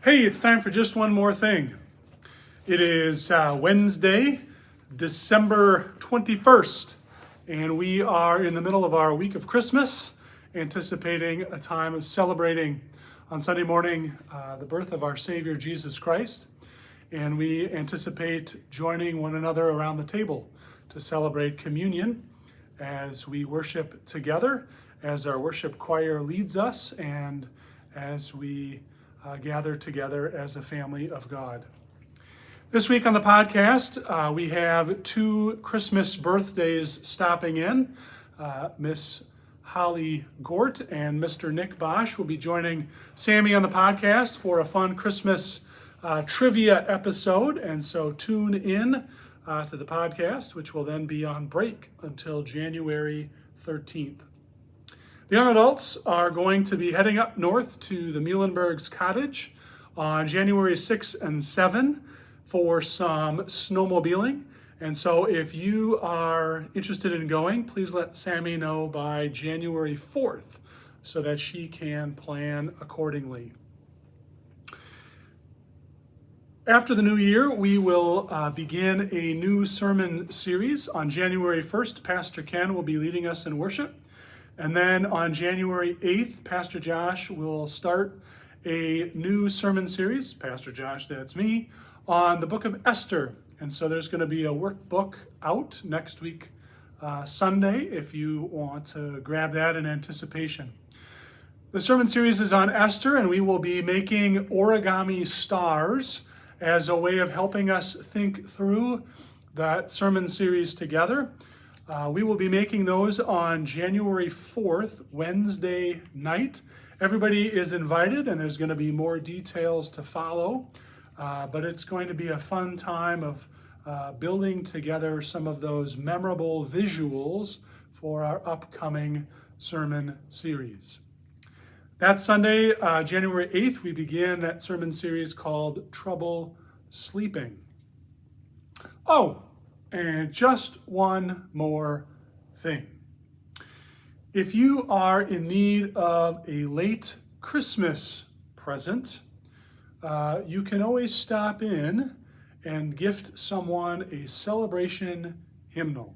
Hey, it's time for just one more thing. It is Wednesday, December 21st, and we are in the middle of our week of Christmas, anticipating a time of celebrating on Sunday morning the birth of our Savior Jesus Christ. And we anticipate joining one another around the table to celebrate communion as we worship together, as our worship choir leads us, and as we gather together as a family of God. This week on the podcast, we have two Christmas birthdays stopping in. Miss Holly Gort and Mr. Nick Bosch will be joining Sammy on the podcast for a fun Christmas trivia episode. And so tune in to the podcast, which will then be on break until January 13th. The young adults are going to be heading up north to the Muhlenberg's cottage on January 6 and 7 for some snowmobiling. And so if you are interested in going, please let Sammy know by January 4th so that she can plan accordingly. After the new year, we will begin a new sermon series. On January 1st, Pastor Ken will be leading us in worship. And then on January 8th, Pastor Josh will start a new sermon series, Pastor Josh, that's me, on the book of Esther. And so there's going to be a workbook out next week, Sunday, if you want to grab that in anticipation. The sermon series is on Esther, and we will be making origami stars as a way of helping us think through that sermon series together. We will be making those on January 4th, Wednesday night. Everybody is invited, and there's going to be more details to follow. But it's going to be a fun time of building together some of those memorable visuals for our upcoming sermon series. That Sunday, January 8th, we begin that sermon series called Trouble Sleeping. Oh, and just one more thing. If you are in need of a late Christmas present, you can always stop in and gift someone a celebration hymnal.